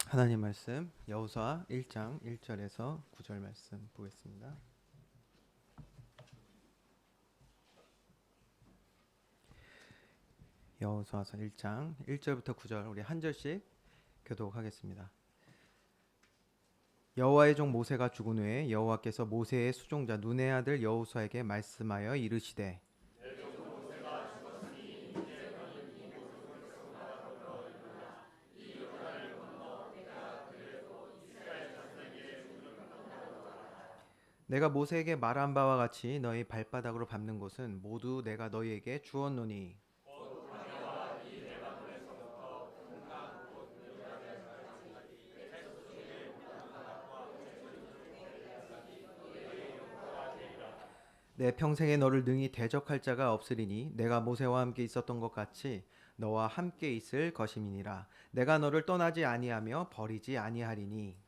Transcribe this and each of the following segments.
하나님 말씀 여호수아 1장 1절에서 9절 말씀 보겠습니다. 여호수아서 1장 1절부터 9절 우리 한 절씩 교독하겠습니다. 여호와의 종 모세가 죽은 후에 여호와께서 모세의 수종자 눈의 아들 여호수아에게 말씀하여 이르시되 내가 모세에게 말한 바와 같이 너희 발바닥으로 밟는 곳은 모두 내가 너희에게 주었노니 내 평생에 너를 능히 대적할 자가 없으리니 내가 모세와 함께 있었던 것 같이 너와 함께 있을 것임이니라. 내가 너를 떠나지 아니하며 버리지 아니하리니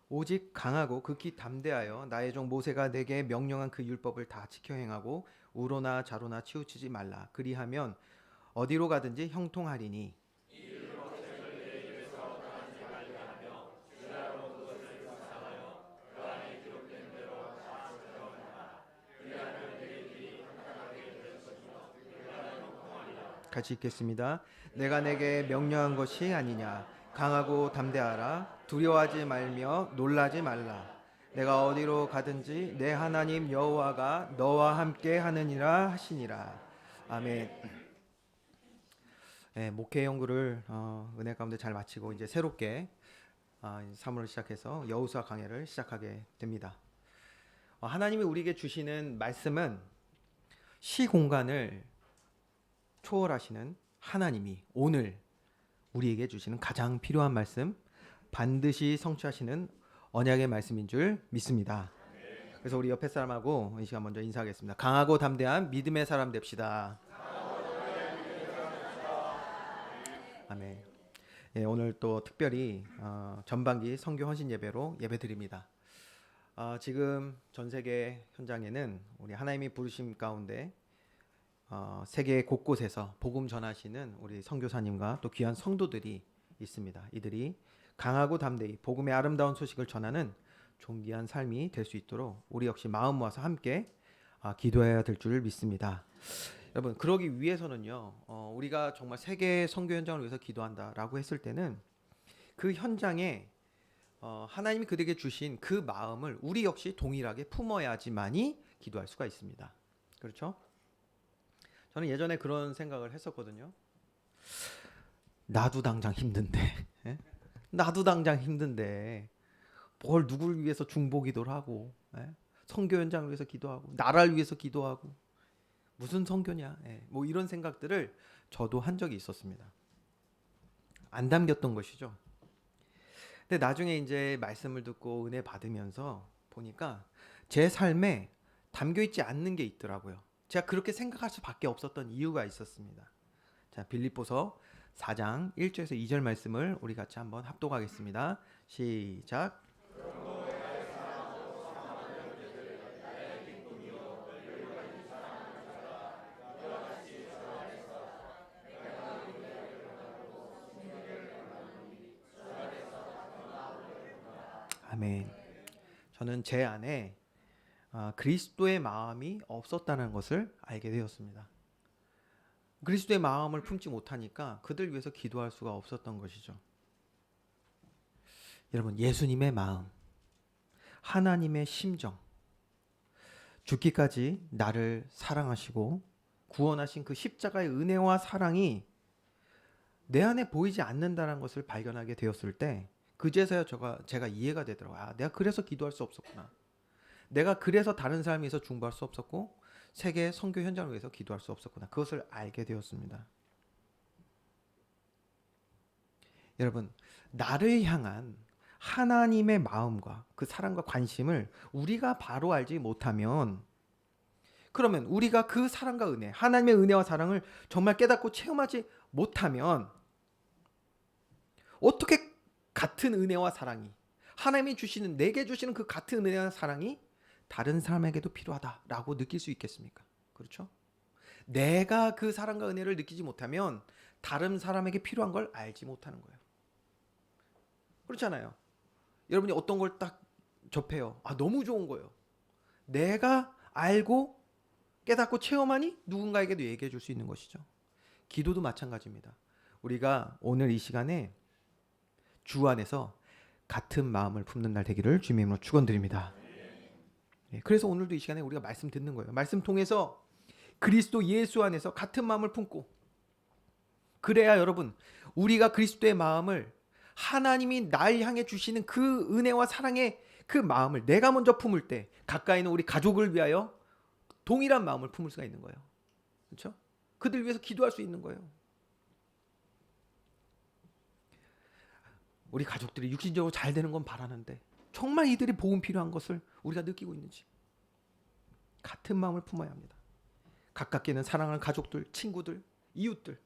오직 강하고 극히 담대하여 나의 종 모세가 내게 명령한 그 율법을 다 지켜 행하고 우로나 좌로나 치우치지 말라. 그리하면 어디로 가든지 형통하리니 같이 읽겠습니다. 내가 내게 명령한 것이 아니냐. 강하고 담대하라. 두려워하지 말며 놀라지 말라. 내가 어디로 가든지 내 하나님 여호와가 너와 함께 하느니라 하시니라. 아멘. 네, 목회 연구를 은혜 가운데 잘 마치고 이제 새롭게 3월을 시작해서 여호수아 강해를 시작하게 됩니다. 하나님이 우리에게 주시는 말씀은 시공간을 초월하시는 하나님이 오늘 우리에게 주시는 가장 필요한 말씀, 반드시 성취하시는 언약의 말씀인 줄 믿습니다. 그래서 우리 옆에 사람하고 이 시간 먼저 인사하겠습니다. 강하고 담대한 믿음의 사람 됩시다. 아멘. 예, 오늘 또 특별히 전반기 선교 헌신 예배로 예배드립니다. 지금 전 세계 현장에는 우리 하나님이 부르심 가운데 세계 곳곳에서 복음 전하시는 우리 선교사님과 또 귀한 성도들이 있습니다. 이들이 강하고 담대히 복음의 아름다운 소식을 전하는 존귀한 삶이 될 수 있도록 우리 역시 마음 모아서 함께 기도해야 될 줄 믿습니다. 여러분, 그러기 위해서는요, 우리가 정말 세계 선교 현장을 위해서 기도한다라고 했을 때는 그 현장에 하나님이 그들에게 주신 그 마음을 우리 역시 동일하게 품어야지만이 기도할 수가 있습니다. 그렇죠? 저는 예전에 그런 생각을 했었거든요. 나도 당장 힘든데, 예? 나도 당장 힘든데 뭘 누구를 위해서 중보기도를 하고, 예? 선교 현장을 위해서 기도하고, 나라를 위해서 기도하고, 무슨 선교냐, 예. 뭐 이런 생각들을 저도 한 적이 있었습니다. 안 담겼던 것이죠. 근데 나중에 이제 말씀을 듣고 은혜 받으면서 보니까 제 삶에 담겨 있지 않는 게 있더라고요. 제가 그렇게 생각할 수밖에 없었던 이유가 있었습니다. 자, 빌립보서 4장 1절에서 2절 말씀을 우리 같이 한번 합독하겠습니다. 시작. 아멘. 저는 제 안에 그리스도의 마음이 없었다는 것을 알게 되었습니다. 그리스도의 마음을 품지 못하니까 그들 위해서 기도할 수가 없었던 것이죠. 여러분, 예수님의 마음, 하나님의 심정, 죽기까지 나를 사랑하시고 구원하신 그 십자가의 은혜와 사랑이 내 안에 보이지 않는다는 것을 발견하게 되었을 때 그제서야 제가 이해가 되더라고요. 내가 그래서 기도할 수 없었구나. 내가 그래서 다른 사람에 의해서 중보할 수 없었고 세계 선교 현장을 위해서 기도할 수 없었구나. 그것을 알게 되었습니다. 여러분, 나를 향한 하나님의 마음과 그 사랑과 관심을 우리가 바로 알지 못하면 그러면 우리가 그 사랑과 은혜, 하나님의 은혜와 사랑을 정말 깨닫고 체험하지 못하면 어떻게 같은 은혜와 사랑이 하나님이 주시는 내게 주시는 그 같은 은혜와 사랑이 다른 사람에게도 필요하다라고 느낄 수 있겠습니까? 그렇죠? 내가 그 사랑과 은혜를 느끼지 못하면 다른 사람에게 필요한 걸 알지 못하는 거예요. 그렇잖아요. 여러분이 어떤 걸 딱 접해요. 너무 좋은 거예요. 내가 알고 깨닫고 체험하니 누군가에게도 얘기해 줄 수 있는 것이죠. 기도도 마찬가지입니다. 우리가 오늘 이 시간에 주 안에서 같은 마음을 품는 날 되기를 주님의 이름으로 축원드립니다. 그래서 오늘도 이 시간에 우리가 말씀 듣는 거예요. 말씀 통해서 그리스도 예수 안에서 같은 마음을 품고, 그래야 여러분, 우리가 그리스도의 마음을, 하나님이 날 향해 주시는 그 은혜와 사랑의 그 마음을 내가 먼저 품을 때 가까이 있는 우리 가족을 위하여 동일한 마음을 품을 수가 있는 거예요. 그렇죠? 그들 위해서 기도할 수 있는 거예요. 우리 가족들이 육신적으로 잘 되는 건 바라는데 정말 이들이 복음 필요한 것을 우리가 느끼고 있는지 같은 마음을 품어야 합니다. 가깝게는 사랑하는 가족들, 친구들, 이웃들,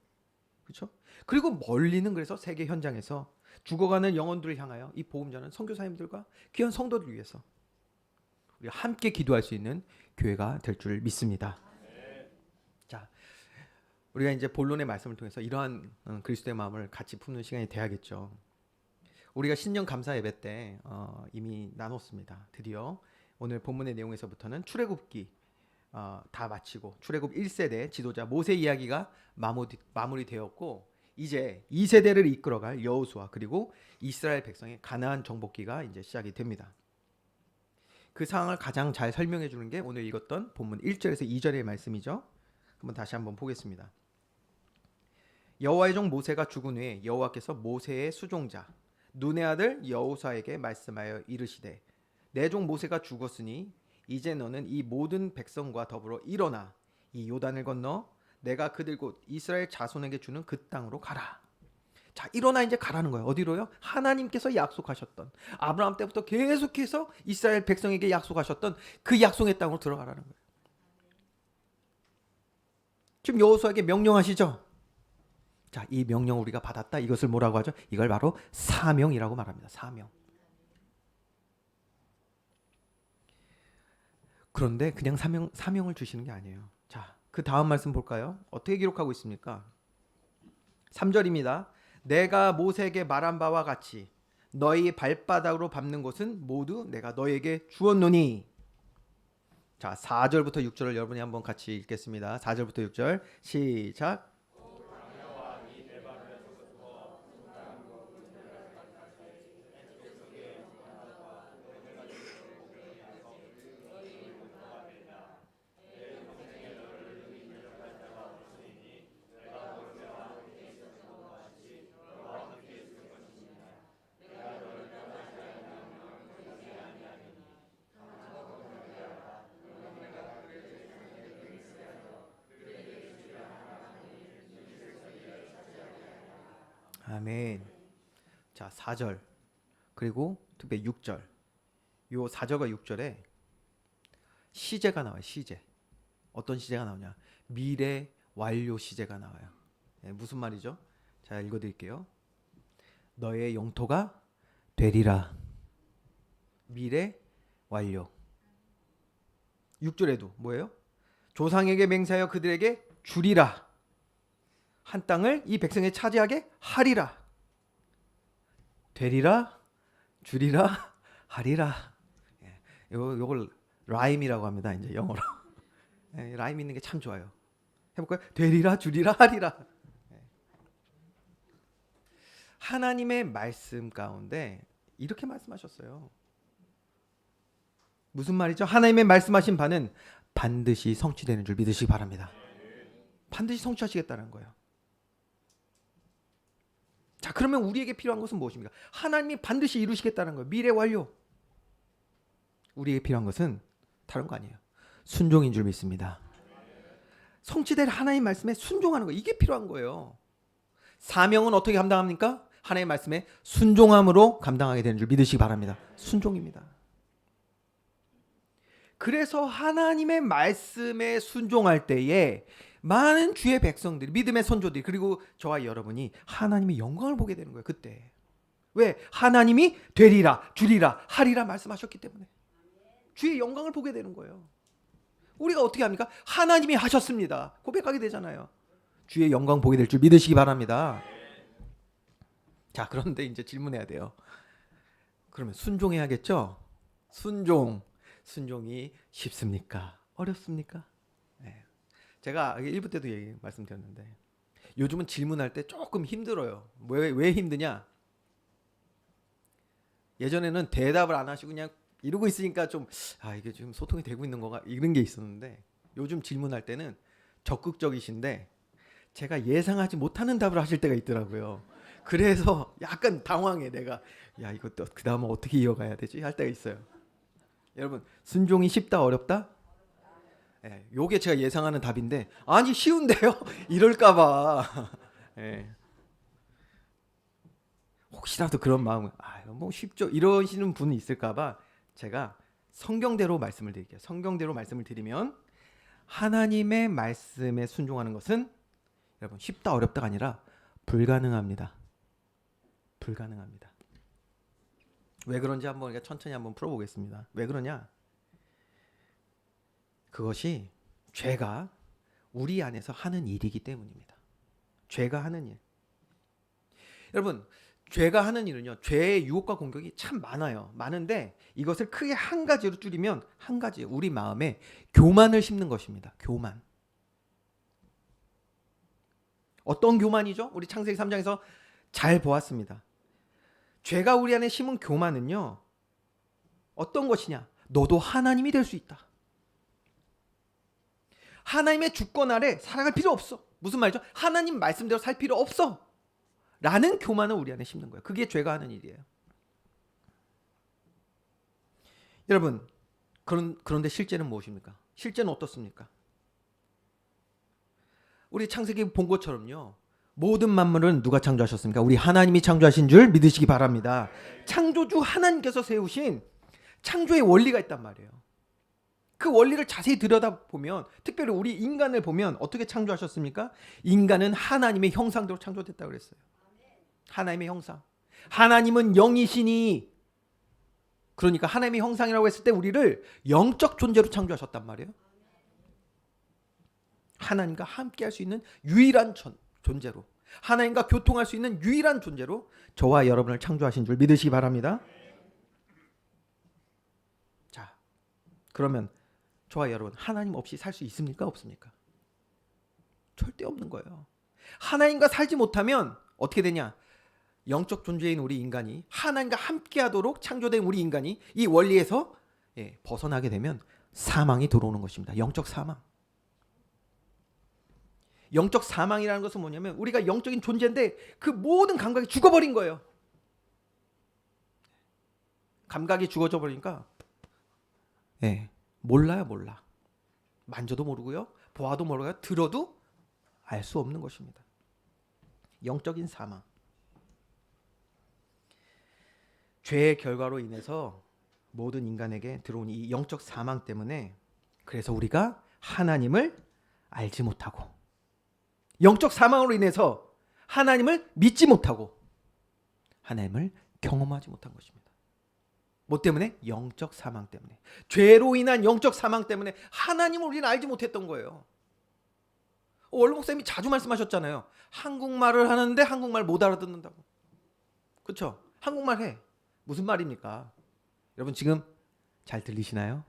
그렇죠? 그리고 멀리는 그래서 세계 현장에서 죽어가는 영혼들을 향하여 이 복음 전하는 선교사님들과 귀한 성도들 위해서 우리가 함께 기도할 수 있는 교회가 될 줄 믿습니다. 자, 우리가 이제 본론의 말씀을 통해서 이러한 그리스도의 마음을 같이 품는 시간이 돼야겠죠. 우리가 신년 감사 예배 때 이미 나눴습니다. 드디어 오늘 본문의 내용에서부터는 출애굽기 다 마치고 출애굽 1세대 지도자 모세 이야기가 마무리되었고, 이제 2세대를 이끌어갈 여호수아 그리고 이스라엘 백성의 가나안 정복기가 이제 시작이 됩니다. 그 상황을 가장 잘 설명해 주는 게 오늘 읽었던 본문 1절에서 2절의 말씀이죠. 다시 한번 보겠습니다. 여호와의 종 모세가 죽은 후에 여호와께서 모세의 수종자 눈의 아들 여호수아에게 말씀하여 이르시되, 내 종 모세가 죽었으니 이제 너는 이 모든 백성과 더불어 일어나 이 요단을 건너 내가 그들 곧 이스라엘 자손에게 주는 그 땅으로 가라. 자, 일어나 이제 가라는 거예요. 어디로요? 하나님께서 약속하셨던, 아브라함 때부터 계속해서 이스라엘 백성에게 약속하셨던 그 약속의 땅으로 들어가라는 거예요. 지금 여호수아에게 명령하시죠. 자, 이 명령을 우리가 받았다. 이것을 뭐라고 하죠? 이걸 바로 사명이라고 말합니다. 사명. 그런데 그냥 사명을 주시는 게 아니에요. 자, 그 다음 말씀 볼까요? 어떻게 기록하고 있습니까? 3절입니다. 내가 모세에게 말한 바와 같이 너희 발바닥으로 밟는 곳은 모두 내가 너희에게 주었노니. 자, 4절부터 6절을 여러분이 한번 같이 읽겠습니다. 4절부터 6절 시작. 아멘. 자, 4절 그리고 특별히 6절, 요 4절과 6절에 시제가 나와요. 시제. 어떤 시제가 나오냐? 미래 완료 시제가 나와요. 무슨 말이죠? 자, 읽어드릴게요. 너의 영토가 되리라. 미래 완료. 6절에도 뭐예요? 조상에게 맹세하여 그들에게 주리라. 한 땅을 이 백성에 차지하게 하리라. 되리라, 주리라, 하리라. 요걸 라임이라고 합니다. 이제 영어로. 라임 있는 게 참 좋아요. 해볼까요? 되리라, 주리라, 하리라. 하나님의 말씀 가운데 이렇게 말씀하셨어요. 무슨 말이죠? 하나님의 말씀하신 바는 반드시 성취되는 줄 믿으시기 바랍니다. 반드시 성취하시겠다는 거예요. 자, 그러면 우리에게 필요한 것은 무엇입니까? 하나님이 반드시 이루시겠다는 거예요. 미래 완료. 우리에게 필요한 것은 다른 거 아니에요. 순종인 줄 믿습니다. 성취될 하나님 말씀에 순종하는 거, 이게 필요한 거예요. 사명은 어떻게 감당합니까? 하나님 말씀에 순종함으로 감당하게 되는 줄 믿으시기 바랍니다. 순종입니다. 그래서 하나님의 말씀에 순종할 때에 많은 주의 백성들이, 믿음의 선조들이, 그리고 저와 여러분이 하나님의 영광을 보게 되는 거예요. 그때. 왜? 하나님이 되리라, 주리라, 하리라 말씀하셨기 때문에. 주의 영광을 보게 되는 거예요. 우리가 어떻게 합니까? 하나님이 하셨습니다. 고백하게 되잖아요. 주의 영광 보게 될 줄 믿으시기 바랍니다. 자, 그런데 이제 질문해야 돼요. 그러면 순종해야겠죠? 순종이 쉽습니까? 어렵습니까? 네. 제가 1부 때도 말씀드렸는데 요즘은 질문할 때 조금 힘들어요. 왜 힘드냐? 예전에는 대답을 안 하시고 그냥 이러고 있으니까 좀 이게 지금 소통이 되고 있는 거가 이런 게 있었는데 요즘 질문할 때는 적극적이신데 제가 예상하지 못하는 답을 하실 때가 있더라고요. 그래서 약간 당황해. 내가 이거 또 그 다음은 어떻게 이어가야 되지? 할 때가 있어요. 여러분, 순종이 쉽다 어렵다? 요게 제가 예상하는 답인데 아니 쉬운데요? 이럴까봐. 혹시라도 그런 마음을 뭐 쉽죠 이러시는 분이 있을까봐 제가 성경대로 말씀을 드릴게요. 성경대로 말씀을 드리면 하나님의 말씀에 순종하는 것은 여러분 쉽다 어렵다가 아니라 불가능합니다. 불가능합니다. 왜 그런지 한번 천천히 한번 풀어보겠습니다. 왜 그러냐? 그것이 죄가 우리 안에서 하는 일이기 때문입니다. 죄가 하는 일. 여러분, 죄가 하는 일은요, 죄의 유혹과 공격이 참 많아요. 많은데 이것을 크게 한 가지로 줄이면 한 가지, 우리 마음에 교만을 심는 것입니다. 교만. 어떤 교만이죠? 우리 창세기 3장에서 잘 보았습니다. 죄가 우리 안에 심은 교만은요, 어떤 것이냐? 너도 하나님이 될 수 있다. 하나님의 주권 아래 살아갈 필요 없어. 무슨 말이죠? 하나님 말씀대로 살 필요 없어. 라는 교만을 우리 안에 심는 거예요. 그게 죄가 하는 일이에요. 여러분, 그런데 실제는 무엇입니까? 실제는 어떻습니까? 우리 창세기 본 것처럼요. 모든 만물은 누가 창조하셨습니까? 우리 하나님이 창조하신 줄 믿으시기 바랍니다. 창조주 하나님께서 세우신 창조의 원리가 있단 말이에요. 그 원리를 자세히 들여다보면 특별히 우리 인간을 보면 어떻게 창조하셨습니까? 인간은 하나님의 형상대로 창조됐다고 그랬어요. 하나님의 형상. 하나님은 영이시니 그러니까 하나님의 형상이라고 했을 때 우리를 영적 존재로 창조하셨단 말이에요. 하나님과 함께 할 수 있는 유일한 존재로 하나님과 교통할 수 있는 유일한 존재로 저와 여러분을 창조하신 줄 믿으시기 바랍니다. 자, 그러면 저와 여러분 하나님 없이 살 수 있습니까? 없습니까? 절대 없는 거예요. 하나님과 살지 못하면 어떻게 되냐? 영적 존재인 우리 인간이 하나님과 함께하도록 창조된 우리 인간이 이 원리에서 벗어나게 되면 사망이 들어오는 것입니다. 영적 사망. 영적 사망이라는 것은 뭐냐면 우리가 영적인 존재인데 그 모든 감각이 죽어버린 거예요. 감각이 죽어져 버리니까 몰라요. 만져도 모르고요. 보아도 모르고요. 들어도 알 수 없는 것입니다. 영적인 사망. 죄의 결과로 인해서 모든 인간에게 들어온 이 영적 사망 때문에 그래서 우리가 하나님을 알지 못하고 영적 사망으로 인해서 하나님을 믿지 못하고 하나님을 경험하지 못한 것입니다. 뭐 때문에? 영적 사망 때문에. 죄로 인한 영적 사망 때문에 하나님을 우리는 알지 못했던 거예요. 원로 목사님이 자주 말씀하셨잖아요. 한국말을 하는데 한국말 못 알아듣는다고. 그렇죠? 한국말 해. 무슨 말입니까? 여러분 지금 잘 들리시나요?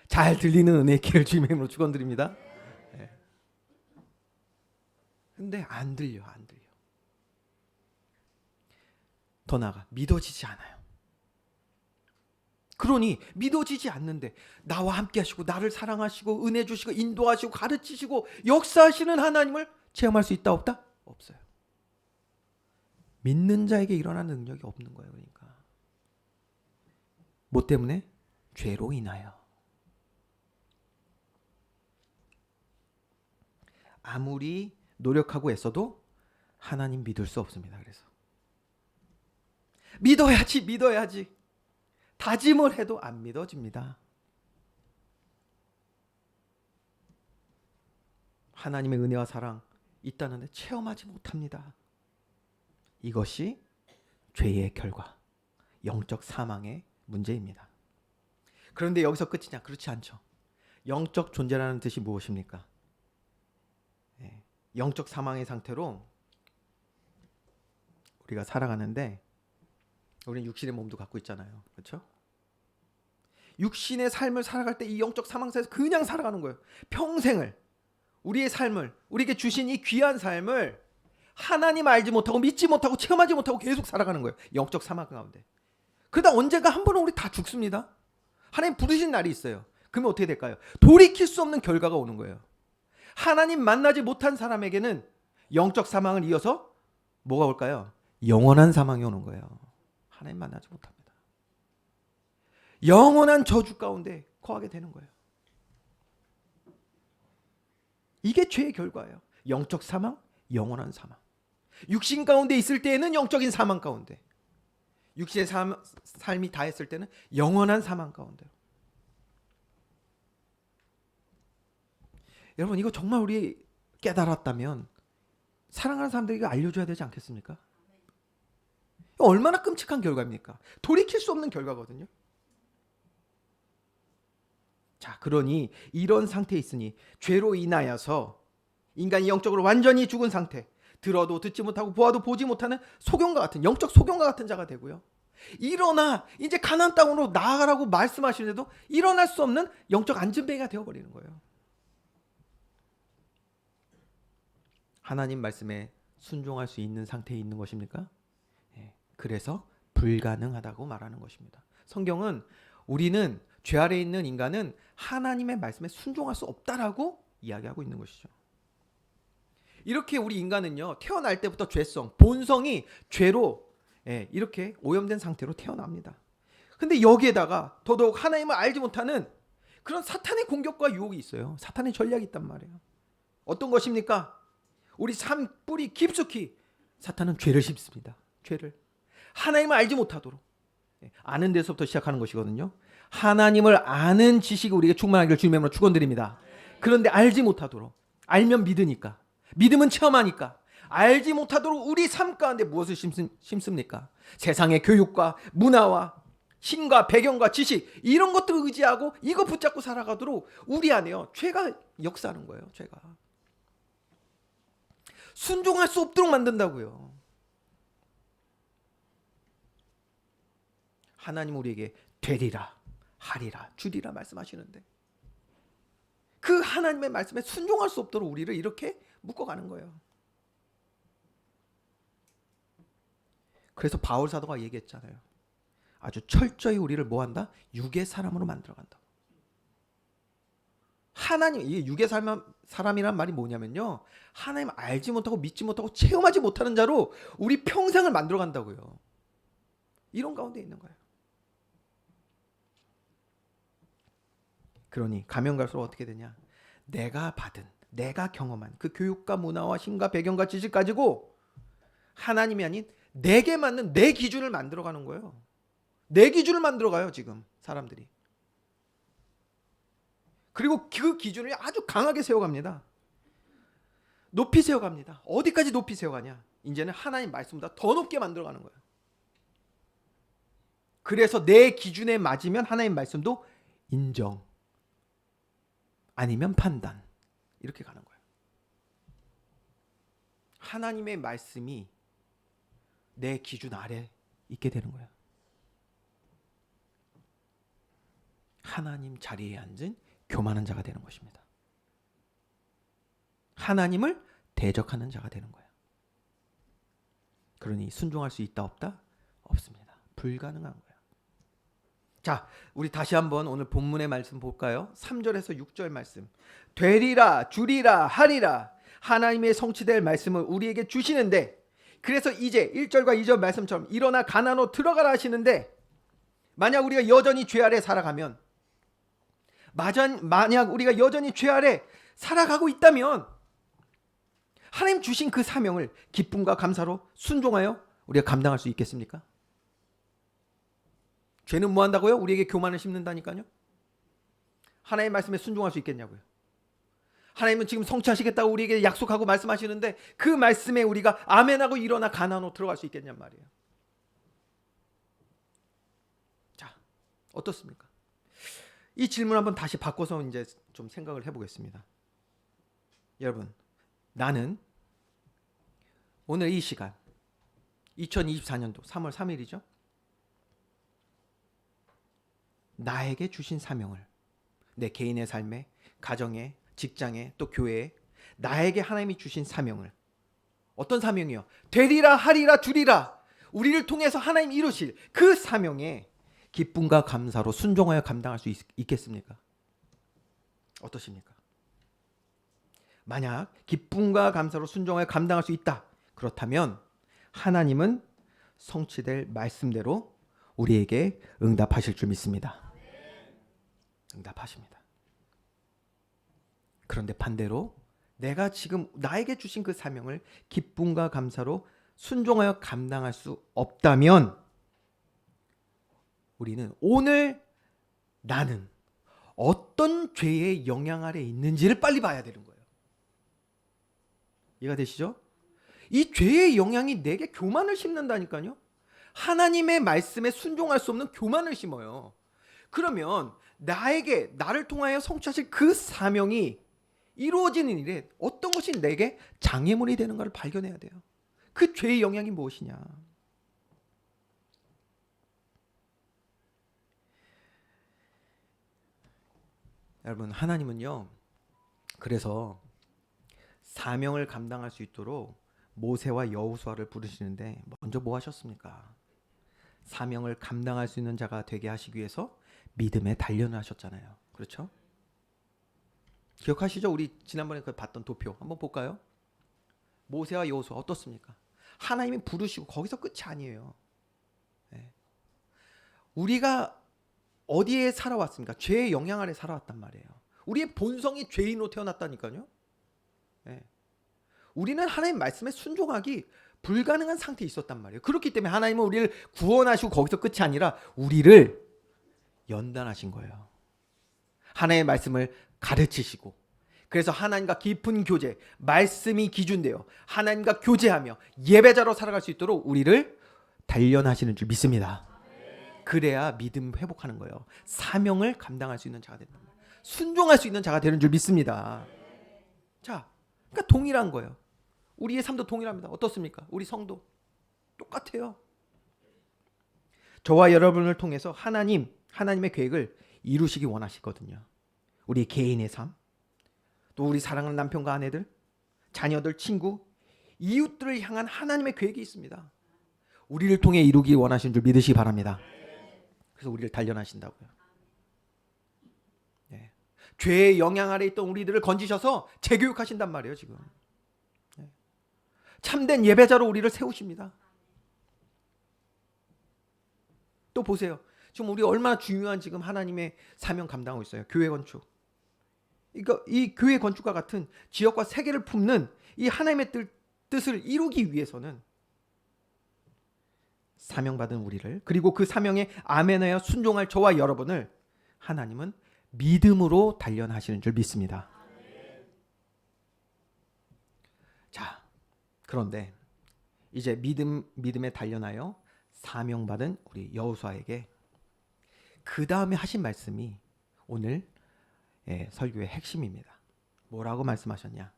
잘 들리는 은혜의 기회를 주님의 이름으로 축원드립니다. 근데 안 들려. 더 나아가 믿어지지 않아요. 그러니 믿어지지 않는데 나와 함께 하시고 나를 사랑하시고 은혜 주시고 인도하시고 가르치시고 역사하시는 하나님을 체험할 수 있다 없다? 없어요. 믿는 자에게 일어나는 능력이 없는 거예요. 그러니까 뭐 때문에? 죄로 인하여. 아무리 노력하고 애써도 하나님 믿을 수 없습니다. 그래서 믿어야지. 다짐을 해도 안 믿어집니다. 하나님의 은혜와 사랑 있다는데 체험하지 못합니다. 이것이 죄의 결과, 영적 사망의 문제입니다. 그런데 여기서 끝이냐? 그렇지 않죠. 영적 존재라는 뜻이 무엇입니까? 영적 사망의 상태로 우리가 살아가는데 우리는 육신의 몸도 갖고 있잖아요. 그렇죠? 육신의 삶을 살아갈 때 이 영적 사망사에서 그냥 살아가는 거예요. 평생을 우리의 삶을 우리에게 주신 이 귀한 삶을 하나님 알지 못하고 믿지 못하고 체험하지 못하고 계속 살아가는 거예요. 영적 사망 가운데. 그러다 언젠가 한 번은 우리 다 죽습니다. 하나님 부르신 날이 있어요. 그러면 어떻게 될까요? 돌이킬 수 없는 결과가 오는 거예요. 하나님 만나지 못한 사람에게는 영적 사망을 이어서 뭐가 올까요? 영원한 사망이 오는 거예요. 하나님 만나지 못합니다. 영원한 저주 가운데 거하게 되는 거예요. 이게 죄의 결과예요. 영적 사망, 영원한 사망. 육신 가운데 있을 때에는 영적인 사망 가운데, 육신의 삶이 다했을 때는 영원한 사망 가운데. 여러분, 이거 정말 우리 깨달았다면 사랑하는 사람들에게 알려줘야 되지 않겠습니까? 얼마나 끔찍한 결과입니까? 돌이킬 수 없는 결과거든요. 자, 그러니 이런 상태에 있으니 죄로 인하여서 인간이 영적으로 완전히 죽은 상태, 들어도 듣지 못하고 보아도 보지 못하는 소경과 같은, 영적 소경과 같은 자가 되고요. 일어나 이제 가나안 땅으로 나아가라고 말씀하시는데도 일어날 수 없는 영적 안진뱅이가 되어버리는 거예요. 하나님 말씀에 순종할 수 있는 상태에 있는 것입니까? 그래서 불가능하다고 말하는 것입니다. 성경은 우리는 죄 아래에 있는 인간은 하나님의 말씀에 순종할 수 없다라고 이야기하고 있는 것이죠. 이렇게 우리 인간은요, 태어날 때부터 죄성, 본성이 죄로 이렇게 오염된 상태로 태어납니다. 근데 여기에다가 더더욱 하나님을 알지 못하는 그런 사탄의 공격과 유혹이 있어요. 사탄의 전략이 있단 말이에요. 어떤 것입니까? 우리 삶 뿌리 깊숙이 사탄은 죄를 심습니다. 죄를. 하나님을 알지 못하도록. 아는 데서부터 시작하는 것이거든요. 하나님을 아는 지식이 우리에게 충만하기를 주님의 이름으로 축원드립니다. 그런데 알지 못하도록. 알면 믿으니까. 믿음은 체험하니까. 알지 못하도록 우리 삶 가운데 무엇을 심습니까? 세상의 교육과 문화와 신과 배경과 지식, 이런 것들을 의지하고 이거 붙잡고 살아가도록 우리 안에요, 죄가 역사하는 거예요. 죄가 순종할 수 없도록 만든다고요. 하나님 우리에게 되리라, 하리라, 주리라 말씀하시는데 그 하나님의 말씀에 순종할 수 없도록 우리를 이렇게 묶어가는 거예요. 그래서 바울 사도가 얘기했잖아요. 아주 철저히 우리를 뭐한다? 육의 사람으로 만들어간다. 하나님, 이게 육의 사람이란 말이 뭐냐면요, 하나님 알지 못하고 믿지 못하고 체험하지 못하는 자로 우리 평생을 만들어간다고요. 이런 가운데 있는 거예요. 그러니 가면 갈수록 어떻게 되냐? 내가 받은, 내가 경험한 그 교육과 문화와 신과 배경과 지식 가지고 하나님이 아닌 내게 맞는 내 기준을 만들어가는 거예요. 내 기준을 만들어가요, 지금 사람들이. 그리고 그 기준을 아주 강하게 세워갑니다. 높이 세워갑니다. 어디까지 높이 세워가냐? 이제는 하나님 말씀보다 더 높게 만들어가는 거예요. 그래서 내 기준에 맞으면 하나님 말씀도 인정, 아니면 판단, 이렇게 가는 거예요. 하나님의 말씀이 내 기준 아래 있게 되는 거예요. 하나님 자리에 앉은 교만한 자가 되는 것입니다. 하나님을 대적하는 자가 되는 거예요. 그러니 순종할 수 있다 없다? 없습니다. 불가능한 거예요. 자, 우리 다시 한번 오늘 본문의 말씀 볼까요? 3절에서 6절 말씀. 되리라, 주리라, 하리라. 하나님의 성취될 말씀을 우리에게 주시는데, 그래서 이제 1절과 2절 말씀처럼 일어나 가나안으로 들어가라 하시는데, 만약 우리가 여전히 죄 아래 살아가면, 만약 우리가 여전히 죄 아래 살아가고 있다면 하나님 주신 그 사명을 기쁨과 감사로 순종하여 우리가 감당할 수 있겠습니까? 죄는 뭐 한다고요? 우리에게 교만을 심는다니까요. 하나님의 말씀에 순종할 수 있겠냐고요. 하나님은 지금 성취하시겠다고 우리에게 약속하고 말씀하시는데 그 말씀에 우리가 아멘하고 일어나 가나안으로 들어갈 수 있겠냔 말이에요. 자, 어떻습니까? 이 질문 한번 다시 바꿔서 이제 좀 생각을 해보겠습니다. 여러분, 나는 오늘 이 시간 2024년도 3월 3일이죠. 나에게 주신 사명을 내 개인의 삶에, 가정에, 직장에, 또 교회에 나에게 하나님이 주신 사명을, 어떤 사명이요? 되리라 하리라 주리라, 우리를 통해서 하나님 이루실 그 사명에 기쁨과 감사로 순종하여 감당할 수 있겠습니까? 어떠십니까? 만약 기쁨과 감사로 순종하여 감당할 수 있다, 그렇다면 하나님은 성취될 말씀대로 우리에게 응답하실 줄 믿습니다. 응답하십니다. 그런데 반대로 내가 지금 나에게 주신 그 사명을 기쁨과 감사로 순종하여 감당할 수 없다면 우리는 오늘 나는 어떤 죄의 영향 아래 있는지를 빨리 봐야 되는 거예요. 이해가 되시죠? 이 죄의 영향이 내게 교만을 심는다니까요. 하나님의 말씀에 순종할 수 없는 교만을 심어요. 그러면 나를 통하여 성취하실 그 사명이 이루어지는 일에 어떤 것이 내게 장애물이 되는가를 발견해야 돼요. 그 죄의 영향이 무엇이냐. 여러분, 하나님은요, 그래서 사명을 감당할 수 있도록 모세와 여호수아를 부르시는데 먼저 뭐 하셨습니까? 사명을 감당할 수 있는 자가 되게 하시기 위해서 믿음의 단련을 하셨잖아요. 그렇죠? 기억하시죠? 우리 지난번에 봤던 도표 한번 볼까요? 모세와 여호수아 어떻습니까? 하나님이 부르시고 거기서 끝이 아니에요. 네. 우리가 어디에 살아왔습니까? 죄의 영향 아래 살아왔단 말이에요. 우리의 본성이 죄인으로 태어났다니까요. 네. 우리는 하나님 말씀에 순종하기 불가능한 상태에 있었단 말이에요. 그렇기 때문에 하나님은 우리를 구원하시고 거기서 끝이 아니라 우리를 연단하신 거예요. 하나님의 말씀을 가르치시고, 그래서 하나님과 깊은 교제, 말씀이 기준되어 하나님과 교제하며 예배자로 살아갈 수 있도록 우리를 단련하시는 줄 믿습니다. 그래야 믿음 회복하는 거예요. 사명을 감당할 수 있는 자가 된다. 순종할 수 있는 자가 되는 줄 믿습니다. 자, 그러니까 동일한 거예요. 우리의 삶도 동일합니다. 어떻습니까? 우리 성도 똑같아요. 저와 여러분을 통해서 하나님의 계획을 이루시기 원하시거든요. 우리 개인의 삶, 또 우리 사랑하는 남편과 아내들, 자녀들, 친구, 이웃들을 향한 하나님의 계획이 있습니다. 우리를 통해 이루기 원하시는 줄 믿으시기 바랍니다. 그래서 우리를 단련하신다고요. 네. 죄의 영향 아래 있던 우리들을 건지셔서 재교육하신단 말이에요. 지금 네. 참된 예배자로 우리를 세우십니다. 또 보세요. 지금 우리 얼마나 중요한 지금 하나님의 사명 감당하고 있어요. 교회 건축. 그러니까 이 교회 건축과 같은 지역과 세계를 품는 이 하나님의 뜻을 이루기 위해서는 사명받은 우리를, 그리고 그 사명에 아멘하여 순종할 저와 여러분을 하나님은 믿음으로 단련하시는 줄 믿습니다. 자, 그런데 이제 믿음에 단련하여 사명받은 우리 여호수아에게 그 다음에 하신 말씀이 오늘 설교의 핵심입니다. 뭐라고 말씀하셨냐?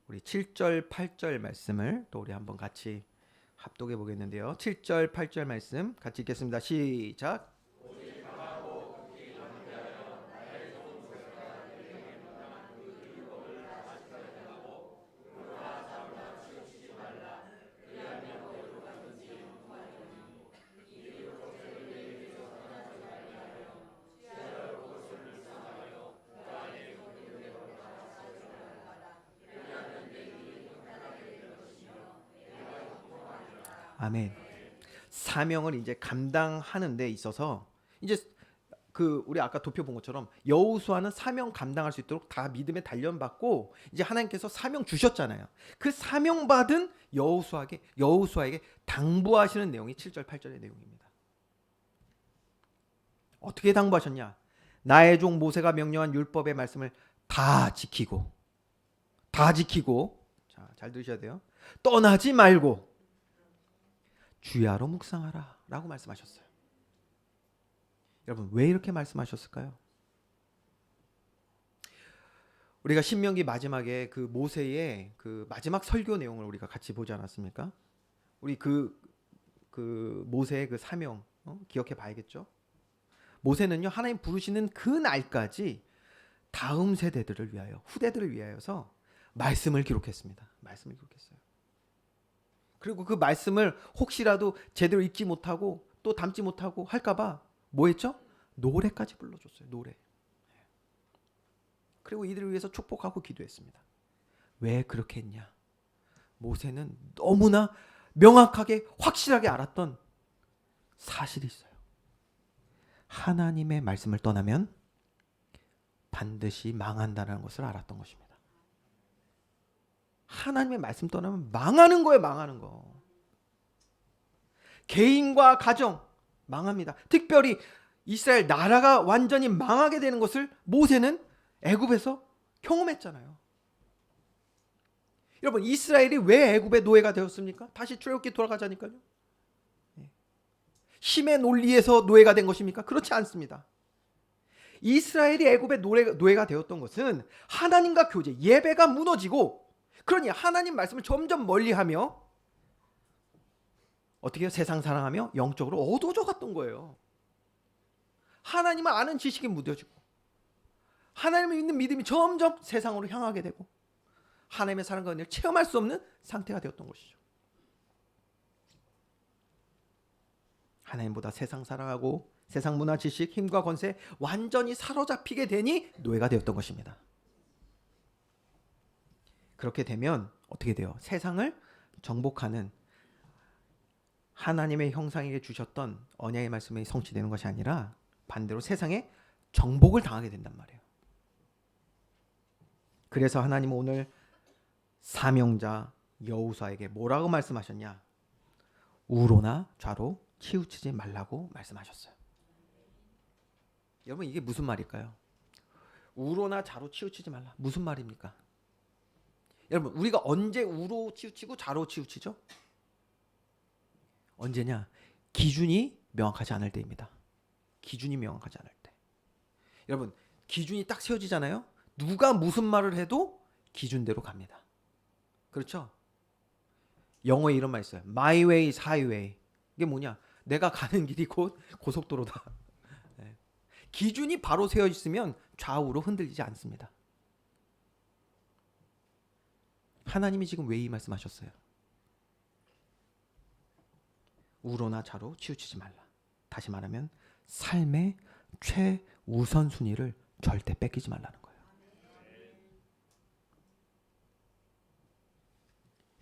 우리 7절 8절 말씀을 또 우리 한번 같이 합독해 보겠는데요. 7절 8절 말씀 같이 읽겠습니다. 시작. 아멘. 사명을 이제 감당하는 데 있어서 이제 우리 아까 도표 본 것처럼 여호수아는 사명 감당할 수 있도록 다 믿음에 단련받고 이제 하나님께서 사명 주셨잖아요. 그 사명 받은 여호수아에게 당부하시는 내용이 7절 8절의 내용입니다. 어떻게 당부하셨냐? 나의 종 모세가 명령한 율법의 말씀을 다 지키고 자, 잘 들으셔야 돼요. 떠나지 말고 주야로 묵상하라 라고 말씀하셨어요. 여러분, 왜 이렇게 말씀하셨을까요? 우리가 신명기 마지막에 그 모세의 그 마지막 설교 내용을 우리가 같이 보지 않았습니까? 우리 그 모세의 그 사명 기억해 봐야겠죠? 모세는요, 하나님 부르시는 그 날까지 다음 세대들을 위하여, 후대들을 위하여서 말씀을 기록했습니다. 말씀을 기록했어요. 그리고 그 말씀을 혹시라도 제대로 읽지 못하고 또 담지 못하고 할까봐 뭐 했죠? 노래까지 불러줬어요. 노래. 그리고 이들을 위해서 축복하고 기도했습니다. 왜 그렇게 했냐? 모세는 너무나 명확하게 확실하게 알았던 사실이 있어요. 하나님의 말씀을 떠나면 반드시 망한다는 것을 알았던 것입니다. 하나님의 말씀 떠나면 망하는 거예요. 망하는 거. 개인과 가정 망합니다. 특별히 이스라엘 나라가 완전히 망하게 되는 것을 모세는 애굽에서 경험했잖아요. 여러분, 이스라엘이 왜 애굽의 노예가 되었습니까? 다시 출애굽기 돌아가자니까요. 힘의 논리에서 노예가 된 것입니까? 그렇지 않습니다. 이스라엘이 애굽의 노예가 되었던 것은 하나님과 교제, 예배가 무너지고, 그러니 하나님 말씀을 점점 멀리하며 어떻게 해요? 세상 사랑하며 영적으로 어두워져 갔던 거예요. 하나님을 아는 지식이 무뎌지고 하나님을 믿는 믿음이 점점 세상으로 향하게 되고 하나님의 사랑과 은혜를 체험할 수 없는 상태가 되었던 것이죠. 하나님보다 세상 사랑하고 세상 문화 지식, 힘과 권세 완전히 사로잡히게 되니 노예가 되었던 것입니다. 그렇게 되면 어떻게 돼요? 세상을 정복하는 하나님의 형상에게 주셨던 언약의 말씀이 성취되는 것이 아니라 반대로 세상에 정복을 당하게 된단 말이에요. 그래서 하나님은 오늘 사명자 여호수아에게 뭐라고 말씀하셨냐? 우로나 좌로 치우치지 말라고 말씀하셨어요. 여러분, 이게 무슨 말일까요? 우로나 좌로 치우치지 말라. 무슨 말입니까? 여러분, 우리가 언제 우로 치우치고 좌로 치우치죠? 언제냐? 기준이 명확하지 않을 때입니다. 기준이 명확하지 않을 때. 여러분, 기준이 딱 세워지잖아요. 누가 무슨 말을 해도 기준대로 갑니다. 그렇죠? 영어에 이런 말 있어요. My way is highway. 이게 뭐냐? 내가 가는 길이 곧 고속도로다. 네. 기준이 바로 세워 있으면 좌우로 흔들리지 않습니다. 하나님이 지금 왜 이 말씀하셨어요? 우로나 좌로 치우치지 말라. 다시 말하면 삶의 최우선순위를 절대 뺏기지 말라는 거예요.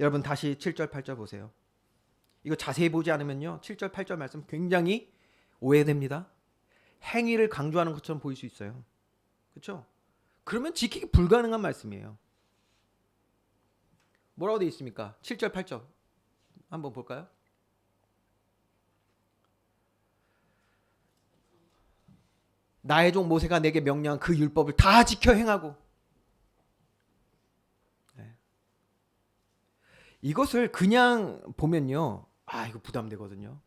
여러분, 다시 7절 8절 보세요. 이거 자세히 보지 않으면요, 7절 8절 말씀 굉장히 오해됩니다. 행위를 강조하는 것처럼 보일 수 있어요. 그렇죠? 그러면 지키기 불가능한 말씀이에요. 뭐라고 되어 있습니까? 7절 8절 한번 볼까요? 나의 종 모세가 내게 명령한 그 율법을 다 지켜 행하고. 네. 이것을 그냥 보면요, 이거 부담되거든요.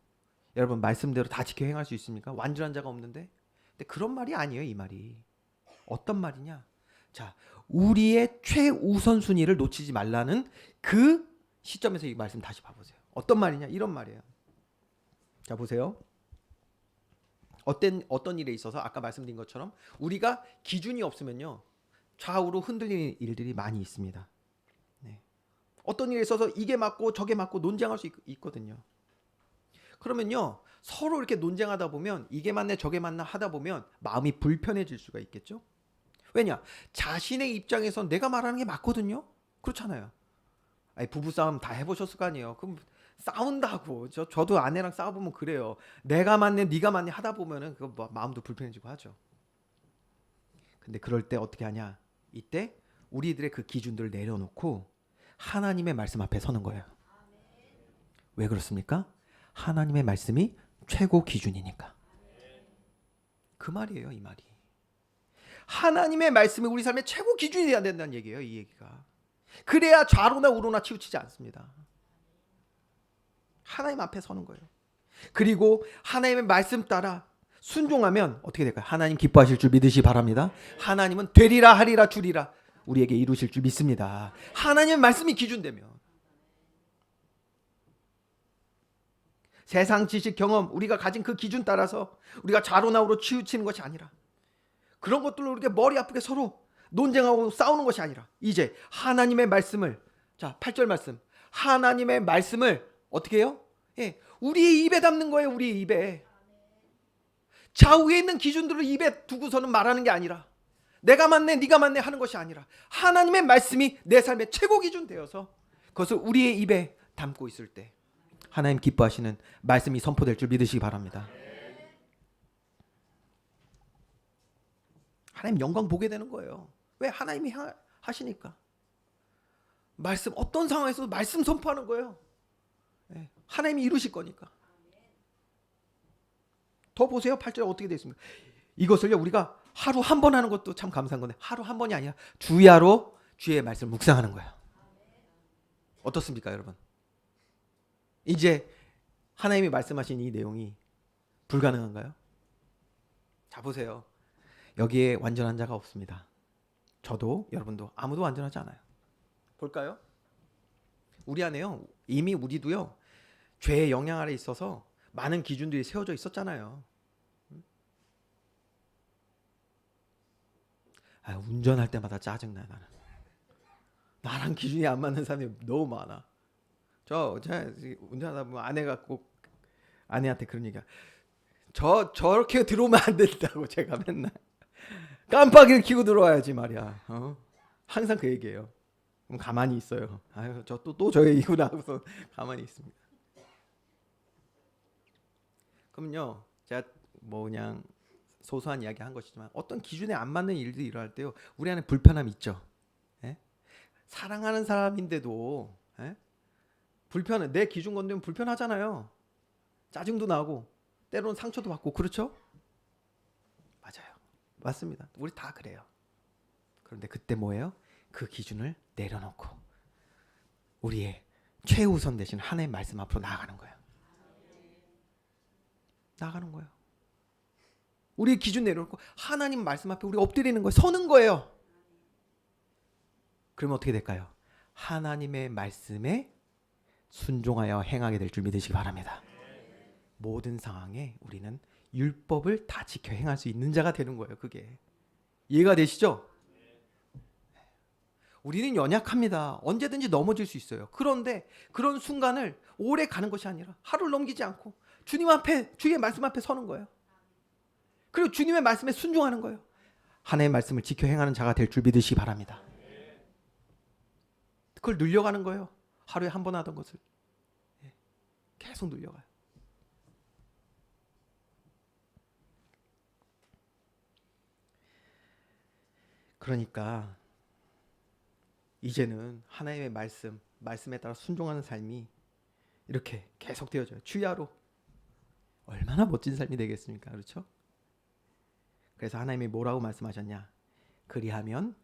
여러분, 말씀대로 다 지켜 행할 수 있습니까? 완전한 자가 없는데. 근데 그런 말이 아니에요. 이 말이 어떤 말이냐? 자, 우리의 최우선순위를 놓치지 말라는 그 시점에서 이 말씀 다시 봐보세요. 어떤 말이냐? 이런 말이에요. 자, 보세요. 어떤 일에 있어서 아까 말씀드린 것처럼 우리가 기준이 없으면요, 좌우로 흔들리는 일들이 많이 있습니다. 네. 어떤 일에 있어서 이게 맞고 저게 맞고 논쟁할 수 있거든요. 그러면요, 서로 이렇게 논쟁하다 보면 이게 맞네 저게 맞나 하다 보면 마음이 불편해질 수가 있겠죠. 왜냐? 자신의 입장에서 내가 말하는 게 맞거든요. 그렇잖아요. 부부싸움 다 해보셨을 거 아니에요. 그럼 싸운다고. 저도 아내랑 싸워보면 그래요. 내가 맞네 네가 맞네 하다 보면은 그거 마음도 불편해지고 하죠. 근데 그럴 때 어떻게 하냐? 이때 우리들의 그 기준들을 내려놓고 하나님의 말씀 앞에 서는 거예요. 왜 그렇습니까? 하나님의 말씀이 최고 기준이니까. 그 말이에요. 이 말이. 하나님의 말씀이 우리 삶의 최고 기준이 돼야 된다는 얘기예요. 이 얘기가. 그래야 좌로나 우로나 치우치지 않습니다. 하나님 앞에 서는 거예요. 그리고 하나님의 말씀 따라 순종하면 어떻게 될까요? 하나님 기뻐하실 줄 믿으시 바랍니다. 하나님은 되리라 하리라 주리라. 우리에게 이루실 줄 믿습니다. 하나님의 말씀이 기준되면 세상 지식 경험 우리가 가진 그 기준 따라서 우리가 좌로나우로 치우치는 것이 아니라 그런 것들로 우리가 머리 아프게 서로 논쟁하고 싸우는 것이 아니라 이제 하나님의 말씀을 자 8절 말씀 하나님의 말씀을 어떻게 해요? 예, 우리의 입에 담는 거예요. 우리의 입에 좌우에 있는 기준들을 입에 두고서는 말하는 게 아니라 내가 맞네 네가 맞네 하는 것이 아니라 하나님의 말씀이 내 삶의 최고 기준 되어서 그것을 우리의 입에 담고 있을 때 하나님 기뻐하시는 말씀이 선포될 줄 믿으시기 바랍니다. 하나님 영광 보게 되는 거예요. 왜? 하나님이 하시니까. 말씀 어떤 상황에서도 말씀 선포하는 거예요. 네. 하나님이 이루실 거니까. 더 보세요. 8절에 어떻게 되어 있습니까? 이것을요 우리가 하루 한 번 하는 것도 참 감사한 건데 하루 한 번이 아니라 주야로 주의 말씀을 묵상하는 거예요. 어떻습니까 여러분? 이제 하나님이 말씀하신 이 내용이 불가능한가요? 자 보세요. 여기에 완전한 자가 없습니다. 저도 여러분도 아무도 완전하지 않아요. 볼까요? 우리 안에요. 이미 우리도요. 죄의 영향 아래 있어서 많은 기준들이 세워져 있었잖아요. 운전할 때마다 짜증나요. 나랑 기준이 안 맞는 사람이 너무 많아. 제가 운전하다 보면 아내가 꼭 아내한테 그런 얘기야. 저렇게 들어오면 안 된다고 제가 맨날 깜빡이를 켜고 들어와야지 말이야. 항상 그 얘기예요. 그럼 가만히 있어요. 아유 또 저 얘기구나 하고서 가만히 있습니다. 그럼요. 제가 뭐 그냥 소소한 이야기 한 것이지만 어떤 기준에 안 맞는 일들이 일어날 때요. 우리 안에 불편함이 있죠. 예? 사랑하는 사람인데도 불편해. 내 기준 건드면 불편하잖아요. 짜증도 나고 때로는 상처도 받고 그렇죠? 맞아요. 맞습니다. 우리 다 그래요. 그런데 그때 뭐예요? 그 기준을 내려놓고 우리의 최우선 되신 하나님의 말씀 앞으로 나아가는 거예요. 나아가는 거예요. 우리의 기준 내려놓고 하나님 말씀 앞에 우리 엎드리는 거예요. 서는 거예요. 그러면 어떻게 될까요? 하나님의 말씀에 순종하여 행하게 될 줄 믿으시기 바랍니다. 모든 상황에 우리는 율법을 다 지켜 행할 수 있는 자가 되는 거예요. 그게 이해가 되시죠? 우리는 연약합니다. 언제든지 넘어질 수 있어요. 그런데 그런 순간을 오래 가는 것이 아니라 하루를 넘기지 않고 주님 앞에 주의 말씀 앞에 서는 거예요. 그리고 주님의 말씀에 순종하는 거예요. 하나님의 말씀을 지켜 행하는 자가 될 줄 믿으시기 바랍니다. 그걸 늘려가는 거예요. 하루에 한 번 하던 것을 계속 늘려가요. 그러니까 이제는 하나님의 말씀에 따라 순종하는 삶이 이렇게 계속 되어져요. 주야로. 얼마나 멋진 삶이 되겠습니까? 그렇죠? 그래서 하나님이 뭐라고 말씀하셨냐? 그리하면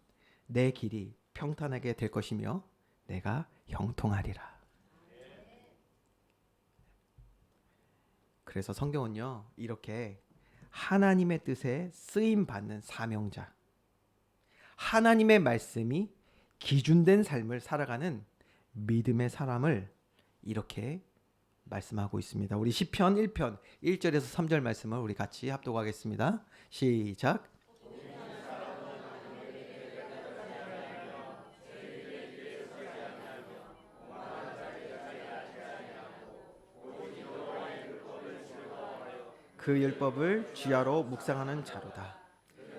내 길이 평탄하게 될 것이며 내가 형통하리라. 그래서 성경은요. 이렇게 하나님의 뜻에 쓰임 받는 사명자, 하나님의 말씀이 기준된 삶을 살아가는 믿음의 사람을 이렇게 말씀하고 있습니다. 우리 시편 1편 1절에서 3절 말씀을 우리 같이 합독하겠습니다. 시작. 그 율법을 주야로 묵상하는 자로다.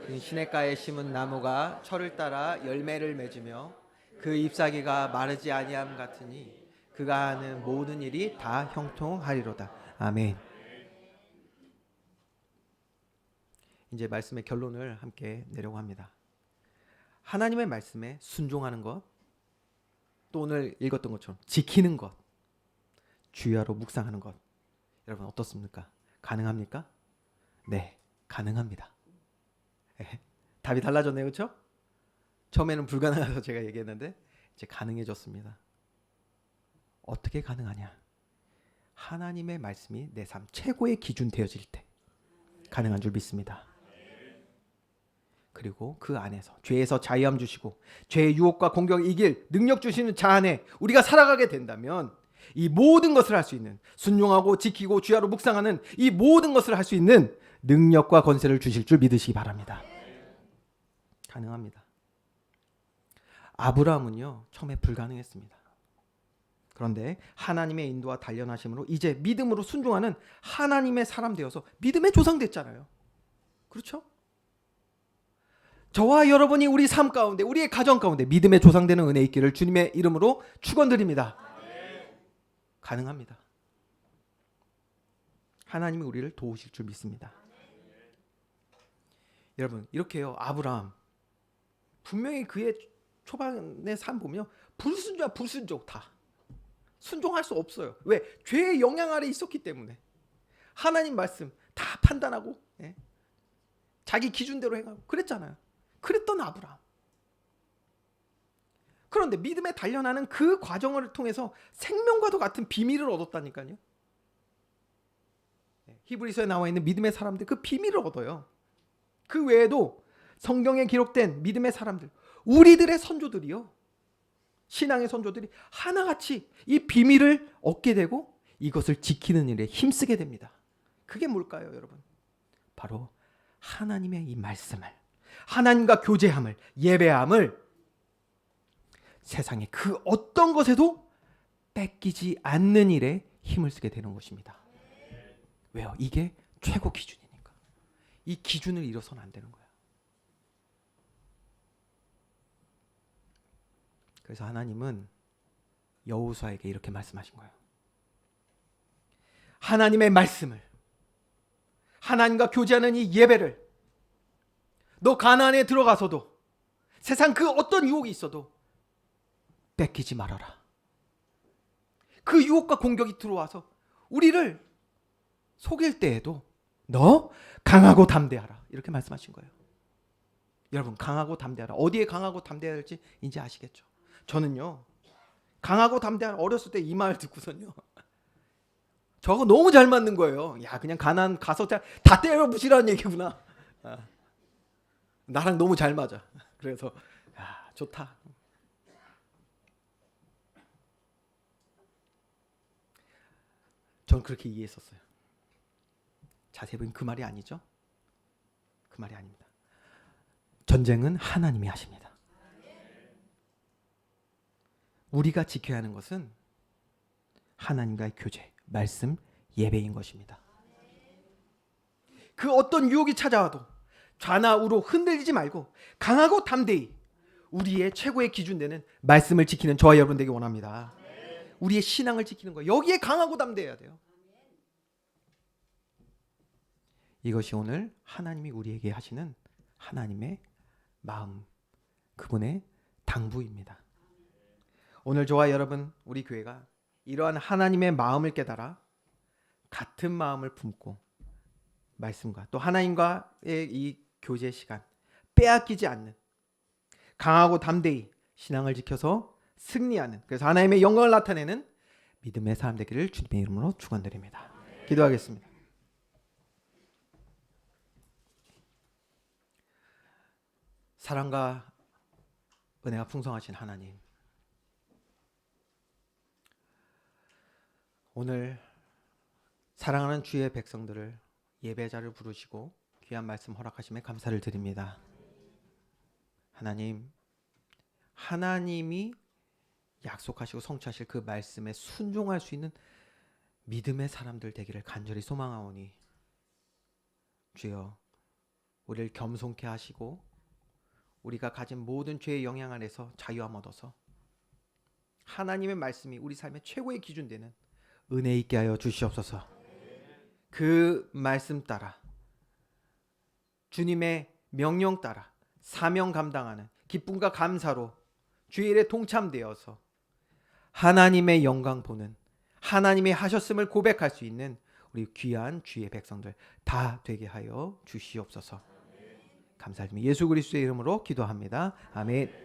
그 시냇가에 심은 나무가 철을 따라 열매를 맺으며 그 잎사귀가 마르지 아니함 같으니 그가 하는 모든 일이 다 형통하리로다. 아멘. 이제 말씀의 결론을 함께 내려고 합니다. 하나님의 말씀에 순종하는 것, 또 오늘 읽었던 것처럼 지키는 것, 주야로 묵상하는 것, 여러분 어떻습니까? 가능합니까? 네, 가능합니다. 답이 달라졌네요, 그렇죠? 처음에는 불가능해서 제가 얘기했는데 이제 가능해졌습니다. 어떻게 가능하냐? 하나님의 말씀이 내 삶 최고의 기준 되어질 때 가능한 줄 믿습니다. 그리고 그 안에서 죄에서 자유함 주시고 죄의 유혹과 공격을 이길 능력 주시는 자 안에 우리가 살아가게 된다면 이 모든 것을 할 수 있는, 순종하고 지키고 주야로 묵상하는 이 모든 것을 할 수 있는 능력과 권세를 주실 줄 믿으시기 바랍니다. 가능합니다. 아브라함은요, 처음에 불가능했습니다. 그런데 하나님의 인도와 단련하심으로 이제 믿음으로 순종하는 하나님의 사람 되어서 믿음의 조상 됐잖아요. 그렇죠? 저와 여러분이 우리 삶 가운데, 우리의 가정 가운데 믿음의 조상 되는 은혜 있기를 주님의 이름으로 축원드립니다. 가능합니다. 하나님이 우리를 도우실 줄 믿습니다. 여러분, 이렇게요, 아브라함 분명히 그의 초반의 삶 보면 불순종 다 순종할 수 없어요. 왜? 죄의 영향 아래 있었기 때문에. 하나님 말씀 다 판단하고 자기 기준대로 행하고 그랬잖아요. 그랬던 아브라함. 그런데 믿음에 단련하는 그 과정을 통해서 생명과도 같은 비밀을 얻었다니까요. 히브리서에 나와 있는 믿음의 사람들, 그 비밀을 얻어요. 그 외에도 성경에 기록된 믿음의 사람들, 우리들의 선조들이요, 신앙의 선조들이 하나같이 이 비밀을 얻게 되고 이것을 지키는 일에 힘쓰게 됩니다. 그게 뭘까요, 여러분? 바로 하나님의 이 말씀을, 하나님과 교제함을, 예배함을 세상의 그 어떤 것에도 뺏기지 않는 일에 힘을 쓰게 되는 것입니다. 왜요? 이게 최고 기준이니까. 이 기준을 잃어서는 안 되는 거예요. 그래서 하나님은 여호수아에게 이렇게 말씀하신 거예요. 하나님의 말씀을, 하나님과 교제하는 이 예배를 너 가나안에 들어가서도 세상 그 어떤 유혹이 있어도 뺏기지 말아라. 그 유혹과 공격이 들어와서 우리를 속일 때에도 너 강하고 담대하라. 이렇게 말씀하신 거예요. 여러분, 강하고 담대하라. 어디에 강하고 담대해야 할지 이제 아시겠죠? 저는요, 강하고 담대한, 어렸을 때 이 말 듣고선요, 저거 너무 잘 맞는 거예요. 야, 그냥 가난 가서 다 때려 부시라는 얘기구나. 나랑 너무 잘 맞아. 그래서 야, 좋다. 전 그렇게 이해했었어요. 자세히 보면 그 말이 아니죠. 그 말이 아닙니다. 전쟁은 하나님이 하십니다. 우리가 지켜야 하는 것은 하나님과의 교제, 말씀, 예배인 것입니다. 그 어떤 유혹이 찾아와도 좌나 우로 흔들리지 말고 강하고 담대히 우리의 최고의 기준 되는 말씀을 지키는 저와 여러분 되기 원합니다. 우리의 신앙을 지키는 거, 여기에 강하고 담대해야 돼요. 이것이 오늘 하나님이 우리에게 하시는 하나님의 마음, 그분의 당부입니다. 오늘 저와 여러분, 우리 교회가 이러한 하나님의 마음을 깨달아 같은 마음을 품고 말씀과 또 하나님과의 이 교제 시간 빼앗기지 않는, 강하고 담대히 신앙을 지켜서 승리하는, 그래서 하나님의 영광을 나타내는 믿음의 사람 되기를 주님의 이름으로 축원드립니다. 기도하겠습니다. 사랑과 은혜가 풍성하신 하나님, 오늘 사랑하는 주의 백성들을 예배자를 부르시고 귀한 말씀 허락하심에 감사를 드립니다. 하나님, 하나님이 약속하시고 성취하실 그 말씀에 순종할 수 있는 믿음의 사람들 되기를 간절히 소망하오니 주여, 우리를 겸손케 하시고 우리가 가진 모든 죄의 영향 안에서 자유함 얻어서 하나님의 말씀이 우리 삶의 최고의 기준 되는 은혜 있게 하여 주시옵소서. 그 말씀 따라 주님의 명령 따라 사명 감당하는 기쁨과 감사로 주일에 동참되어서 하나님의 영광 보는, 하나님의 하셨음을 고백할 수 있는 우리 귀한 주의 백성들 다 되게 하여 주시옵소서. 감사드리며 예수 그리스도의 이름으로 기도합니다. 아멘.